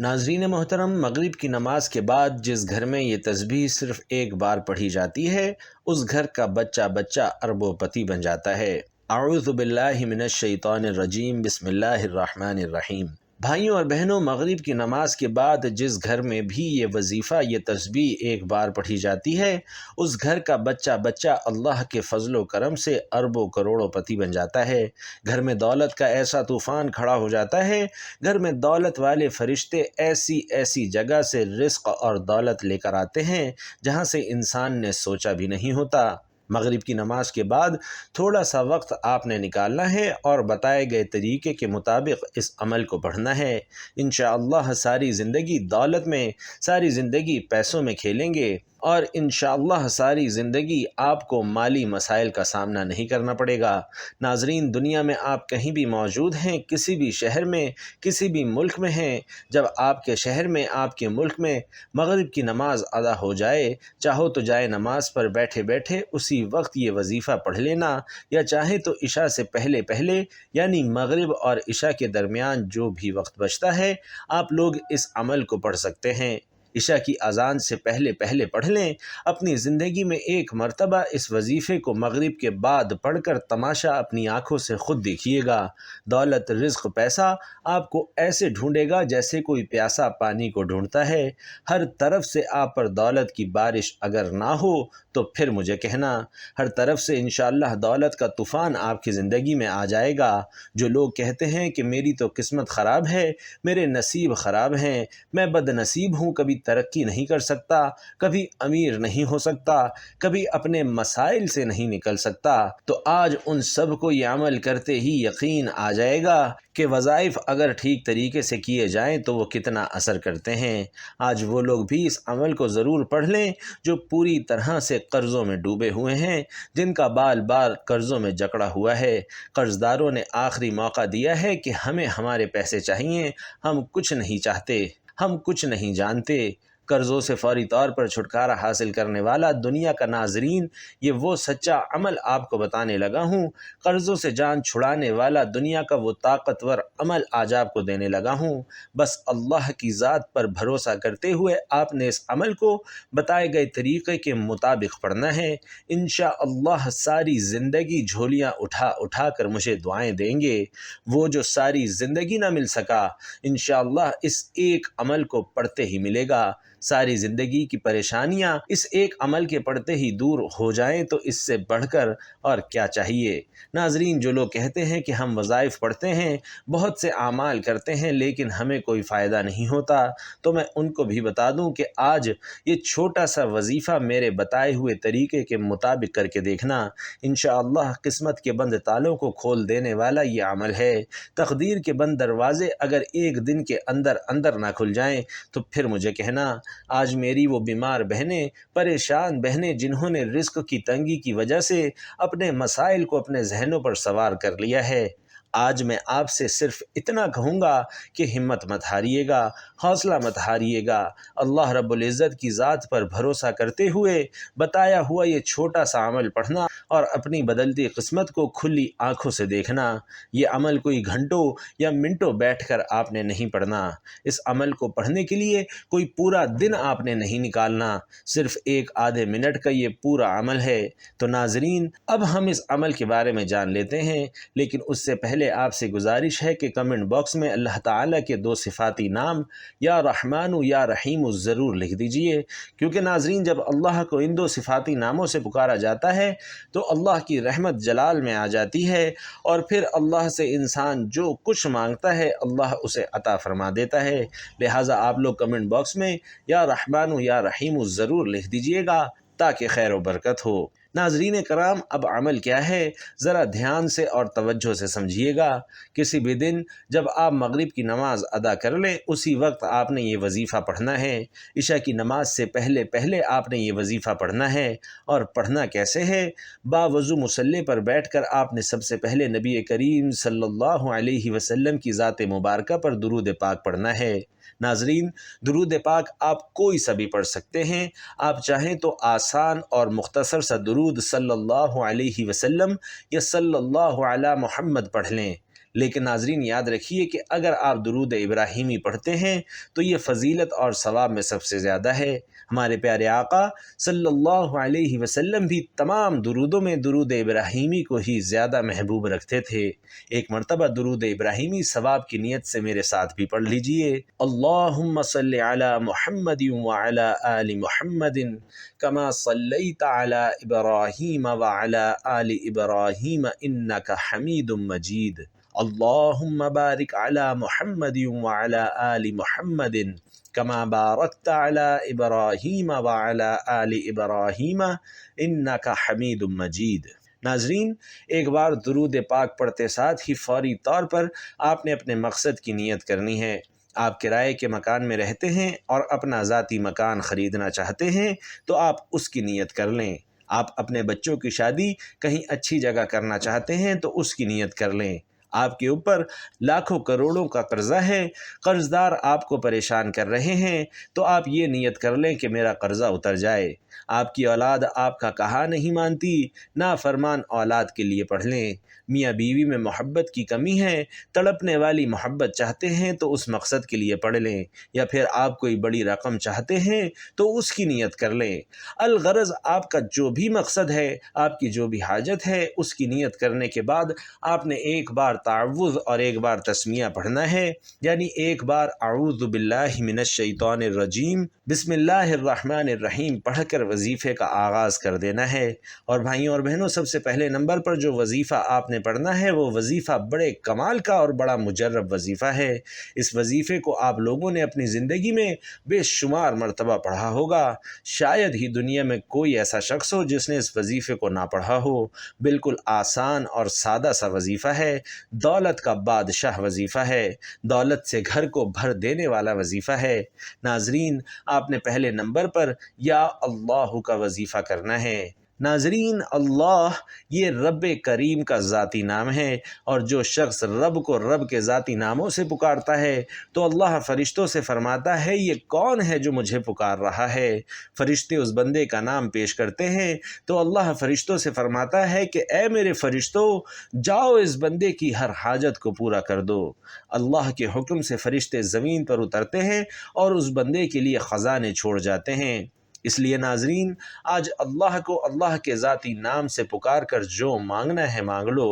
ناظرین محترم، مغرب کی نماز کے بعد جس گھر میں یہ تسبیح صرف ایک بار پڑھی جاتی ہے اس گھر کا بچہ بچہ اربوں پتی بن جاتا ہے۔ اعوذ باللہ من الشیطان الرجیم، بسم اللہ الرحمن الرحیم۔ بھائیوں اور بہنوں، مغرب کی نماز کے بعد جس گھر میں بھی یہ وظیفہ، یہ تسبیح ایک بار پڑھی جاتی ہے اس گھر کا بچہ بچہ اللہ کے فضل و کرم سے اربوں کروڑوں پتی بن جاتا ہے۔ گھر میں دولت کا ایسا طوفان کھڑا ہو جاتا ہے، گھر میں دولت والے فرشتے ایسی ایسی جگہ سے رزق اور دولت لے کر آتے ہیں جہاں سے انسان نے سوچا بھی نہیں ہوتا۔ مغرب کی نماز کے بعد تھوڑا سا وقت آپ نے نکالنا ہے اور بتائے گئے طریقے کے مطابق اس عمل کو پڑھنا ہے۔ انشاءاللہ ساری زندگی دولت میں، ساری زندگی پیسوں میں کھیلیں گے اور انشاءاللہ ساری زندگی آپ کو مالی مسائل کا سامنا نہیں کرنا پڑے گا۔ ناظرین، دنیا میں آپ کہیں بھی موجود ہیں، کسی بھی شہر میں، کسی بھی ملک میں ہیں، جب آپ کے شہر میں، آپ کے ملک میں مغرب کی نماز ادا ہو جائے، چاہو تو جائے نماز پر بیٹھے بیٹھے اسی وقت یہ وظیفہ پڑھ لینا، یا چاہے تو عشاء سے پہلے پہلے، یعنی مغرب اور عشاء کے درمیان جو بھی وقت بچتا ہے آپ لوگ اس عمل کو پڑھ سکتے ہیں۔ عشاء کی اذان سے پہلے پہلے پڑھ لیں۔ اپنی زندگی میں ایک مرتبہ اس وظیفے کو مغرب کے بعد پڑھ کر تماشا اپنی آنکھوں سے خود دیکھیے گا۔ دولت، رزق، پیسہ آپ کو ایسے ڈھونڈے گا جیسے کوئی پیاسا پانی کو ڈھونڈتا ہے۔ ہر طرف سے آپ پر دولت کی بارش اگر نہ ہو تو پھر مجھے کہنا، ہر طرف سے انشاءاللہ دولت کا طوفان آپ کی زندگی میں آ جائے گا۔ جو لوگ کہتے ہیں کہ میری تو قسمت خراب ہے، میرے نصیب خراب ہیں، میں بد نصیب ہوں، کبھی ترقی نہیں کر سکتا، کبھی امیر نہیں ہو سکتا، کبھی اپنے مسائل سے نہیں نکل سکتا، تو آج ان سب کو یہ عمل کرتے ہی یقین آ جائے گا کہ وظائف اگر ٹھیک طریقے سے کیے جائیں تو وہ کتنا اثر کرتے ہیں۔ آج وہ لوگ بھی اس عمل کو ضرور پڑھ لیں جو پوری طرح سے قرضوں میں ڈوبے ہوئے ہیں، جن کا بال بال قرضوں میں جکڑا ہوا ہے۔ قرض داروں نے آخری موقع دیا ہے کہ ہمیں ہمارے پیسے چاہیے، ہم کچھ نہیں چاہتے، ہم کچھ نہیں جانتے۔ قرضوں سے فوری طور پر چھٹکارا حاصل کرنے والا دنیا کا، ناظرین، یہ وہ سچا عمل آپ کو بتانے لگا ہوں۔ قرضوں سے جان چھڑانے والا دنیا کا وہ طاقتور عمل آج آپ کو دینے لگا ہوں۔ بس اللہ کی ذات پر بھروسہ کرتے ہوئے آپ نے اس عمل کو بتائے گئے طریقے کے مطابق پڑھنا ہے۔ انشاءاللہ ساری زندگی جھولیاں اٹھا اٹھا کر مجھے دعائیں دیں گے۔ وہ جو ساری زندگی نہ مل سکا، انشاءاللہ اس ایک عمل کو پڑھتے ہی ملے گا۔ ساری زندگی کی پریشانیاں اس ایک عمل کے پڑھتے ہی دور ہو جائیں تو اس سے بڑھ کر اور کیا چاہیے۔ ناظرین، جو لوگ کہتے ہیں کہ ہم وظائف پڑھتے ہیں، بہت سے اعمال کرتے ہیں لیکن ہمیں کوئی فائدہ نہیں ہوتا، تو میں ان کو بھی بتا دوں کہ آج یہ چھوٹا سا وظیفہ میرے بتائے ہوئے طریقے کے مطابق کر کے دیکھنا، انشاءاللہ قسمت کے بند تالوں کو کھول دینے والا یہ عمل ہے۔ تقدیر کے بند دروازے اگر ایک دن کے اندر اندر نہ کھل جائیں تو پھر مجھے کہنا۔ آج میری وہ بیمار بہنیں، پریشان بہنیں، جنہوں نے رزق کی تنگی کی وجہ سے اپنے مسائل کو اپنے ذہنوں پر سوار کر لیا ہے، آج میں آپ سے صرف اتنا کہوں گا کہ ہمت مت ہاریے گا، حوصلہ مت ہاریے گا۔ اللہ رب العزت کی ذات پر بھروسہ کرتے ہوئے بتایا ہوا یہ چھوٹا سا عمل پڑھنا اور اپنی بدلتی قسمت کو کھلی آنکھوں سے دیکھنا۔ یہ عمل کوئی گھنٹوں یا منٹوں بیٹھ کر آپ نے نہیں پڑھنا۔ اس عمل کو پڑھنے کے لیے کوئی پورا دن آپ نے نہیں نکالنا، صرف ایک آدھے منٹ کا یہ پورا عمل ہے۔ تو ناظرین، اب ہم اس عمل کے بارے میں جان لیتے ہیں، لیکن اس سے پہلے آپ سے گزارش ہے کہ کمنٹ باکس میں اللہ تعالیٰ کے 2 صفاتی نام یا رحمان یا رحیم ضرور لکھ دیجئے، کیونکہ ناظرین جب اللہ کو ان 2 صفاتی ناموں سے پکارا جاتا ہے تو اللہ کی رحمت جلال میں آ جاتی ہے، اور پھر اللہ سے انسان جو کچھ مانگتا ہے اللہ اسے عطا فرما دیتا ہے۔ لہٰذا آپ لوگ کمنٹ باکس میں یا رحمان یا رحیم ضرور لکھ دیجئے گا تاکہ خیر و برکت ہو۔ ناظرین کرام، اب عمل کیا ہے ذرا دھیان سے اور توجہ سے سمجھیے گا۔ کسی بھی دن جب آپ مغرب کی نماز ادا کر لیں اسی وقت آپ نے یہ وظیفہ پڑھنا ہے۔ عشاء کی نماز سے پہلے پہلے آپ نے یہ وظیفہ پڑھنا ہے، اور پڑھنا کیسے ہے؟ باوضو مصلی پر بیٹھ کر آپ نے سب سے پہلے نبی کریم صلی اللہ علیہ وسلم کی ذات مبارکہ پر درود پاک پڑھنا ہے۔ ناظرین، درود پاک آپ کوئی سا بھی پڑھ سکتے ہیں۔ آپ چاہیں تو آسان اور مختصر سا درود صلی اللہ علیہ وسلم یا صلی اللہ علی محمد پڑھ لیں، لیکن ناظرین یاد رکھیے کہ اگر آپ درود ابراہیمی پڑھتے ہیں تو یہ فضیلت اور ثواب میں سب سے زیادہ ہے۔ ہمارے پیارے آقا صلی اللہ علیہ وسلم بھی تمام درودوں میں درود ابراہیمی کو ہی زیادہ محبوب رکھتے تھے۔ ایک مرتبہ درود ابراہیمی ثواب کی نیت سے میرے ساتھ بھی پڑھ لیجئے۔ اللہم صلی علی محمد وعلی آل محمد کما صلیت علی ابراہیم وعلی آل ابراہیم انک حمید مجید۔ اللہم بارک علی محمد وعلی آل محمد کما بارکت علی ابراہیم وعلی آل ابراہیم انک حمید مجید۔ ناظرین ایک بار درود پاک پڑھتے ساتھ ہی فوری طور پر آپ نے اپنے مقصد کی نیت کرنی ہے۔ آپ کرائے کے مکان میں رہتے ہیں اور اپنا ذاتی مکان خریدنا چاہتے ہیں تو آپ اس کی نیت کر لیں۔ آپ اپنے بچوں کی شادی کہیں اچھی جگہ کرنا چاہتے ہیں تو اس کی نیت کر لیں۔ آپ کے اوپر لاکھوں کروڑوں کا قرضہ ہے، قرض دار آپ کو پریشان کر رہے ہیں تو آپ یہ نیت کر لیں کہ میرا قرضہ اتر جائے۔ آپ کی اولاد آپ کا کہا نہیں مانتی، نافرمان اولاد کے لیے پڑھ لیں۔ میاں بیوی میں محبت کی کمی ہے، تڑپنے والی محبت چاہتے ہیں تو اس مقصد کے لیے پڑھ لیں۔ یا پھر آپ کوئی بڑی رقم چاہتے ہیں تو اس کی نیت کر لیں۔ الغرض آپ کا جو بھی مقصد ہے، آپ کی جو بھی حاجت ہے، اس کی نیت کرنے کے بعد آپ نے ایک بار تعوذ اور ایک بار تسمیہ پڑھنا ہے، یعنی ایک بار اعوذ باللہ من الشیطان الرجیم بسم اللہ الرحمن الرحیم پڑھ کر وظیفے کا آغاز کر دینا ہے۔ اور بھائیوں اور بہنوں، سب سے پہلے نمبر پر جو وظیفہ آپ نے پڑھنا ہے وہ وظیفہ بڑے کمال کا اور بڑا مجرب وظیفہ ہے۔ اس وظیفے کو آپ لوگوں نے اپنی زندگی میں بے شمار مرتبہ پڑھا ہوگا، شاید ہی دنیا میں کوئی ایسا شخص ہو جس نے اس وظیفے کو نہ پڑھا ہو۔ بالکل آسان اور سادہ سا وظیفہ ہے، دولت کا بادشاہ وظیفہ ہے، دولت سے گھر کو بھر دینے والا وظیفہ ہے۔ ناظرین آپ نے پہلے نمبر پر یا اللہ کا وظیفہ کرنا ہے۔ ناظرین اللہ یہ رب کریم کا ذاتی نام ہے، اور جو شخص رب کو رب کے ذاتی ناموں سے پکارتا ہے تو اللہ فرشتوں سے فرماتا ہے یہ کون ہے جو مجھے پکار رہا ہے؟ فرشتے اس بندے کا نام پیش کرتے ہیں تو اللہ فرشتوں سے فرماتا ہے کہ اے میرے فرشتوں، جاؤ اس بندے کی ہر حاجت کو پورا کر دو۔ اللہ کے حکم سے فرشتے زمین پر اترتے ہیں اور اس بندے کے لیے خزانے چھوڑ جاتے ہیں۔ اس لیے ناظرین آج اللہ کو اللہ کے ذاتی نام سے پکار کر جو مانگنا ہے مانگ لو،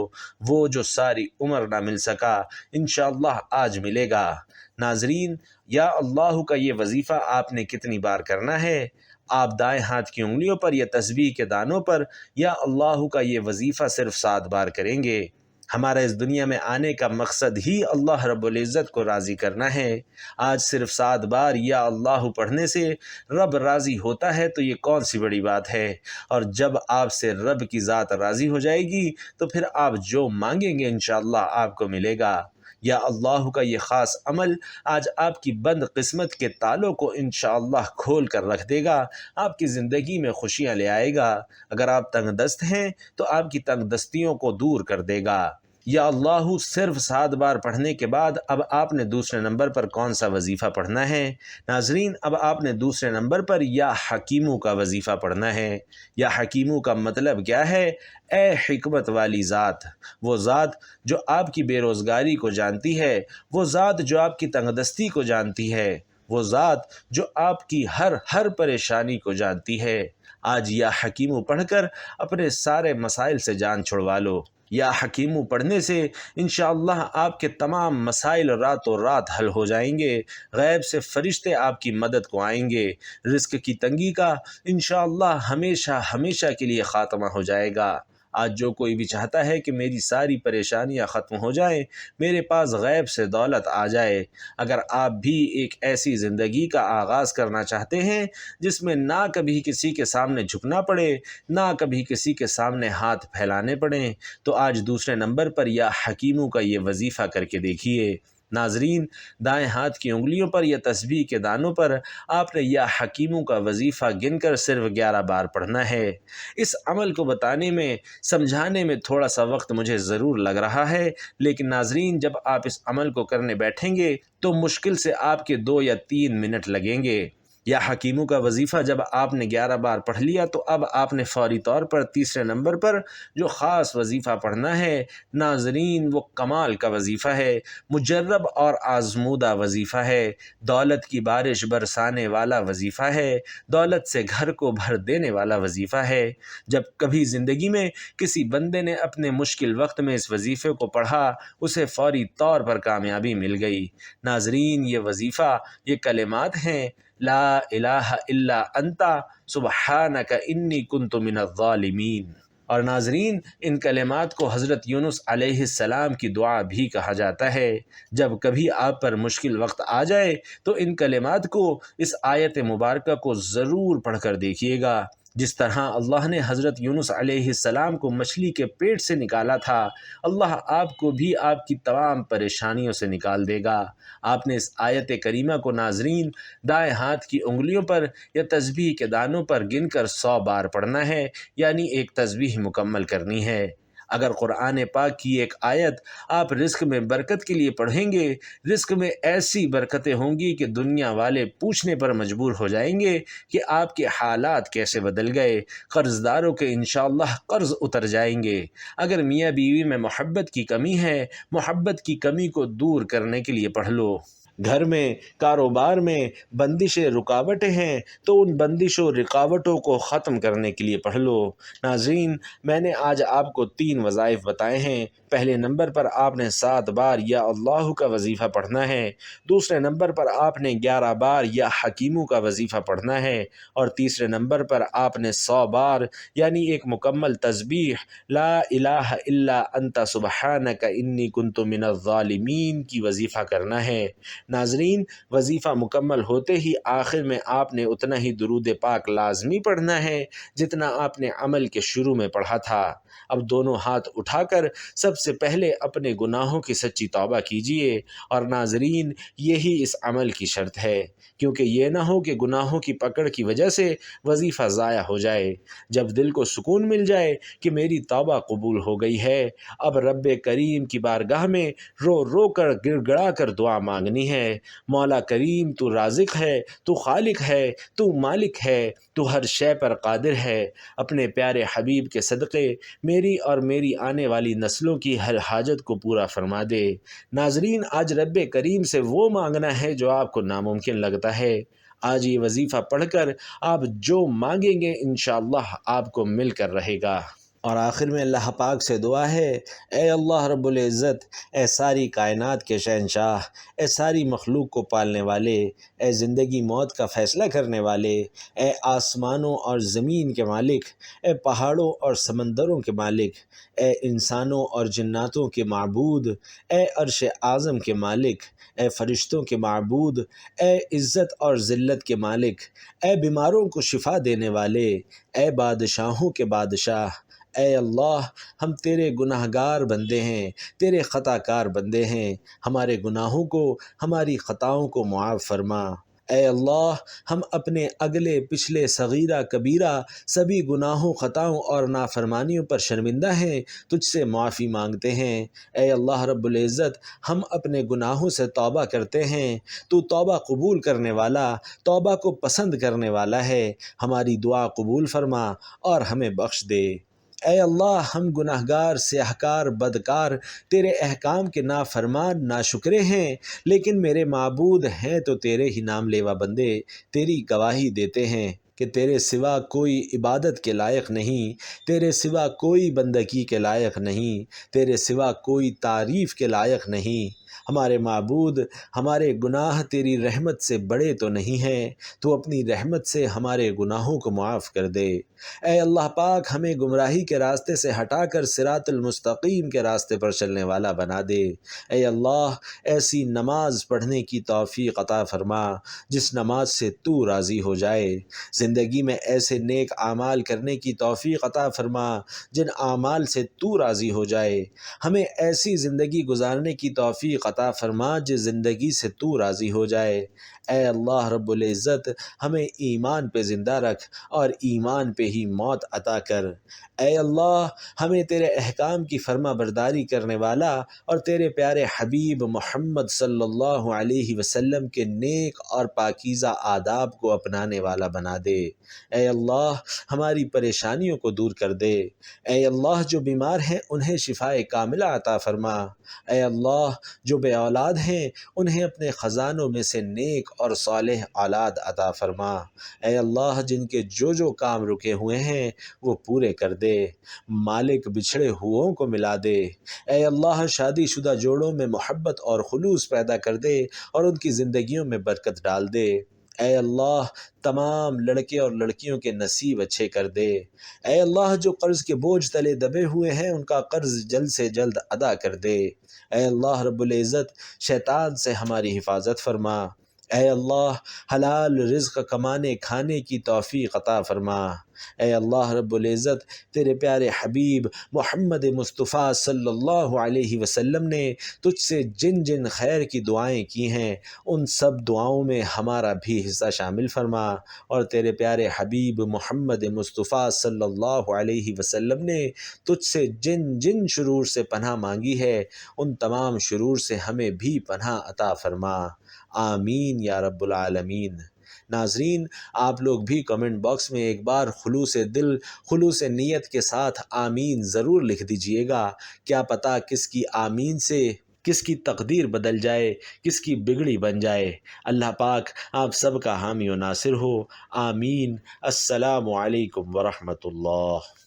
وہ جو ساری عمر نہ مل سکا انشاءاللہ آج ملے گا۔ ناظرین یا اللہ کا یہ وظیفہ آپ نے کتنی بار کرنا ہے؟ آپ دائیں ہاتھ کی انگلیوں پر یا تسبیح کے دانوں پر یا اللہ کا یہ وظیفہ صرف 7 بار کریں گے۔ ہمارا اس دنیا میں آنے کا مقصد ہی اللہ رب العزت کو راضی کرنا ہے۔ آج صرف 7 بار یا اللہ پڑھنے سے رب راضی ہوتا ہے تو یہ کون سی بڑی بات ہے؟ اور جب آپ سے رب کی ذات راضی ہو جائے گی تو پھر آپ جو مانگیں گے انشاءاللہ آپ کو ملے گا۔ یا اللہ کا یہ خاص عمل آج آپ کی بند قسمت کے تالوں کو انشاءاللہ کھول کر رکھ دے گا، آپ کی زندگی میں خوشیاں لے آئے گا۔ اگر آپ تنگ دست ہیں تو آپ کی تنگ دستیوں کو دور کر دے گا۔ یا اللہ صرف 7 بار پڑھنے کے بعد اب آپ نے دوسرے نمبر پر کون سا وظیفہ پڑھنا ہے؟ ناظرین اب آپ نے دوسرے نمبر پر یا حکیمو کا وظیفہ پڑھنا ہے۔ یا حکیمو کا مطلب کیا ہے؟ اے حکمت والی ذات، وہ ذات جو آپ کی بے روزگاری کو جانتی ہے، وہ ذات جو آپ کی تنگ دستی کو جانتی ہے، وہ ذات جو آپ کی ہر پریشانی کو جانتی ہے۔ آج یا حکیمو پڑھ کر اپنے سارے مسائل سے جان چھڑوا لو۔ یا حکیمو پڑھنے سے انشاءاللہ آپ کے تمام مسائل راتوں رات حل ہو جائیں گے۔ غیب سے فرشتے آپ کی مدد کو آئیں گے۔ رزق کی تنگی کا انشاءاللہ ہمیشہ ہمیشہ کے لیے خاتمہ ہو جائے گا۔ آج جو کوئی بھی چاہتا ہے کہ میری ساری پریشانیاں ختم ہو جائیں، میرے پاس غیب سے دولت آ جائے، اگر آپ بھی ایک ایسی زندگی کا آغاز کرنا چاہتے ہیں جس میں نہ کبھی کسی کے سامنے جھکنا پڑے، نہ کبھی کسی کے سامنے ہاتھ پھیلانے پڑیں، تو آج دوسرے نمبر پر یا حکیموں کا یہ وظیفہ کر کے دیکھیے۔ ناظرین دائیں ہاتھ کی انگلیوں پر یا تسبیح کے دانوں پر آپ نے یا حکیموں کا وظیفہ گن کر صرف 11 بار پڑھنا ہے۔ اس عمل کو بتانے میں سمجھانے میں تھوڑا سا وقت مجھے ضرور لگ رہا ہے، لیکن ناظرین جب آپ اس عمل کو کرنے بیٹھیں گے تو مشکل سے آپ کے 2 یا 3 منٹ لگیں گے۔ یا حکیموں کا وظیفہ جب آپ نے 11 بار پڑھ لیا تو اب آپ نے فوری طور پر تیسرے نمبر پر جو خاص وظیفہ پڑھنا ہے ناظرین وہ کمال کا وظیفہ ہے، مجرب اور آزمودہ وظیفہ ہے، دولت کی بارش برسانے والا وظیفہ ہے، دولت سے گھر کو بھر دینے والا وظیفہ ہے۔ جب کبھی زندگی میں کسی بندے نے اپنے مشکل وقت میں اس وظیفے کو پڑھا اسے فوری طور پر کامیابی مل گئی۔ ناظرین یہ وظیفہ، یہ کلمات ہیں، لا الہ الا انت سبحانک انی کنت من الظالمین۔ اور ناظرین ان کلمات کو حضرت یونس علیہ السلام کی دعا بھی کہا جاتا ہے۔ جب کبھی آپ پر مشکل وقت آ جائے تو ان کلمات کو، اس آیت مبارکہ کو ضرور پڑھ کر دیکھیے گا۔ جس طرح اللہ نے حضرت یونس علیہ السلام کو مچھلی کے پیٹ سے نکالا تھا، اللہ آپ کو بھی آپ کی تمام پریشانیوں سے نکال دے گا۔ آپ نے اس آیت کریمہ کو ناظرین دائیں ہاتھ کی انگلیوں پر یا تسبیح کے دانوں پر گن کر 100 بار پڑھنا ہے، یعنی ایک تسبیح مکمل کرنی ہے۔ اگر قرآن پاک کی ایک آیت آپ رزق میں برکت کے لیے پڑھیں گے، رزق میں ایسی برکتیں ہوں گی کہ دنیا والے پوچھنے پر مجبور ہو جائیں گے کہ آپ کے حالات کیسے بدل گئے۔ قرض داروں کے انشاءاللہ قرض اتر جائیں گے۔ اگر میاں بیوی میں محبت کی کمی ہے، محبت کی کمی کو دور کرنے کے لیے پڑھ لو۔ گھر میں، کاروبار میں بندشیں، رکاوٹیں ہیں تو ان بندشوں رکاوٹوں کو ختم کرنے کے لیے پڑھ لو۔ ناظرین میں نے آج آپ کو 3 وظائف بتائے ہیں۔ پہلے نمبر پر آپ نے 7 بار یا اللہ کا وظیفہ پڑھنا ہے، دوسرے نمبر پر آپ نے 11 بار یا حکیموں کا وظیفہ پڑھنا ہے، اور تیسرے نمبر پر آپ نے 100 بار یعنی ایک مکمل تسبیح لا الہ الا انت سبحانک انی کنت من الظالمین کی وظیفہ کرنا ہے۔ ناظرین وظیفہ مکمل ہوتے ہی آخر میں آپ نے اتنا ہی درود پاک لازمی پڑھنا ہے جتنا آپ نے عمل کے شروع میں پڑھا تھا۔ اب دونوں ہاتھ اٹھا کر سب سے پہلے اپنے گناہوں کی سچی توبہ کیجیے، اور ناظرین یہی اس عمل کی شرط ہے، کیونکہ یہ نہ ہو کہ گناہوں کی پکڑ کی وجہ سے وظیفہ ضائع ہو جائے۔ جب دل کو سکون مل جائے کہ میری توبہ قبول ہو گئی ہے، اب رب کریم کی بارگاہ میں رو رو کر گڑ گڑا کر دعا مانگنی ہے۔ مولا کریم تو رازق ہے، تو خالق ہے، تو مالک ہے، تو ہر شے پر قادر ہے۔ اپنے پیارے حبیب کے صدقے میری اور میری آنے والی نسلوں کی ہر حاجت کو پورا فرما دے۔ ناظرین آج رب کریم سے وہ مانگنا ہے جو آپ کو ناممکن لگتا ہے۔ آج یہ وظیفہ پڑھ کر آپ جو مانگیں گے انشاءاللہ آپ کو مل کر رہے گا۔ اور آخر میں اللہ پاک سے دعا ہے، اے اللہ رب العزت، اے ساری کائنات کے شہنشاہ، اے ساری مخلوق کو پالنے والے، اے زندگی موت کا فیصلہ کرنے والے، اے آسمانوں اور زمین کے مالک، اے پہاڑوں اور سمندروں کے مالک، اے انسانوں اور جناتوں کے معبود، اے عرش اعظم کے مالک، اے فرشتوں کے معبود، اے عزت اور ذلت کے مالک، اے بیماروں کو شفا دینے والے، اے بادشاہوں کے بادشاہ، اے اللہ ہم تیرے گناہ گار بندے ہیں، تیرے خطا کار بندے ہیں، ہمارے گناہوں کو، ہماری خطاؤں کو معاف فرما۔ اے اللہ ہم اپنے اگلے پچھلے صغیرہ کبیرہ سبھی گناہوں، خطاؤں اور نافرمانیوں پر شرمندہ ہیں، تجھ سے معافی مانگتے ہیں۔ اے اللہ رب العزت ہم اپنے گناہوں سے توبہ کرتے ہیں، تو توبہ قبول کرنے والا، توبہ کو پسند کرنے والا ہے۔ ہماری دعا قبول فرما اور ہمیں بخش دے۔ اے اللہ ہم گناہ گار، سیاہکار، بدکار، تیرے احکام کے نافرمان، ناشکرے ہیں، لیکن میرے معبود ہیں تو تیرے ہی نام لیوا بندے تیری گواہی دیتے ہیں کہ تیرے سوا کوئی عبادت کے لائق نہیں، تیرے سوا کوئی بندگی کے لائق نہیں، تیرے سوا کوئی تعریف کے لائق نہیں۔ ہمارے معبود، ہمارے گناہ تیری رحمت سے بڑے تو نہیں ہیں، تو اپنی رحمت سے ہمارے گناہوں کو معاف کر دے۔ اے اللہ پاک ہمیں گمراہی کے راستے سے ہٹا کر صراط المستقیم کے راستے پر چلنے والا بنا دے۔ اے اللہ ایسی نماز پڑھنے کی توفیق عطا فرما جس نماز سے تو راضی ہو جائے۔ زندگی میں ایسے نیک اعمال کرنے کی توفیق عطا فرما جن اعمال سے تو راضی ہو جائے۔ ہمیں ایسی زندگی گزارنے کی توفیق عطا فرما جس زندگی سے تو راضی ہو جائے۔ اے اللہ رب العزت ہمیں ایمان پہ زندہ رکھ اور ایمان پہ ہی موت عطا کر۔ اے اللہ ہمیں تیرے احکام کی فرما برداری کرنے والا اور تیرے پیارے حبیب محمد صلی اللہ علیہ وسلم کے نیک اور پاکیزہ آداب کو اپنانے والا بنا دے۔ اے اللہ ہماری پریشانیوں کو دور کر دے۔ اے اللہ جو بیمار ہیں انہیں شفائے کاملہ عطا فرما۔ اے اللہ جو بے اولاد ہیں انہیں اپنے خزانوں میں سے نیک اور صالح اولاد عطا فرما۔ اے اللہ جن کے جو کام رکے ہوئے ہیں وہ پورے کر دے۔ مالک بچھڑے ہوں کو ملا دے۔ اے اللہ شادی شدہ جوڑوں میں محبت اور خلوص پیدا کر دے اور ان کی زندگیوں میں برکت ڈال دے۔ اے اللہ تمام لڑکے اور لڑکیوں کے نصیب اچھے کر دے۔ اے اللہ جو قرض کے بوجھ تلے دبے ہوئے ہیں ان کا قرض جلد سے جلد ادا کر دے۔ اے اللہ رب العزت شیطان سے ہماری حفاظت فرما۔ اے اللہ حلال رزق کمانے کھانے کی توفیق عطا فرما۔ اے اللہ رب العزت تیرے پیارے حبیب محمد مصطفیٰ صلی اللہ علیہ وسلم نے تجھ سے جن جن خیر کی دعائیں کی ہیں ان سب دعاؤں میں ہمارا بھی حصہ شامل فرما، اور تیرے پیارے حبیب محمد مصطفیٰ صلی اللہ علیہ وسلم نے تجھ سے جن جن شرور سے پناہ مانگی ہے ان تمام شرور سے ہمیں بھی پناہ عطا فرما۔ آمین یا رب العالمین۔ ناظرین آپ لوگ بھی کمنٹ باکس میں ایک بار خلوص دل خلوص نیت کے ساتھ آمین ضرور لکھ دیجئے گا۔ کیا پتہ کس کی آمین سے کس کی تقدیر بدل جائے، کس کی بگڑی بن جائے۔ اللہ پاک آپ سب کا حامی و ناصر ہو۔ آمین۔ السلام علیکم ورحمۃ اللہ۔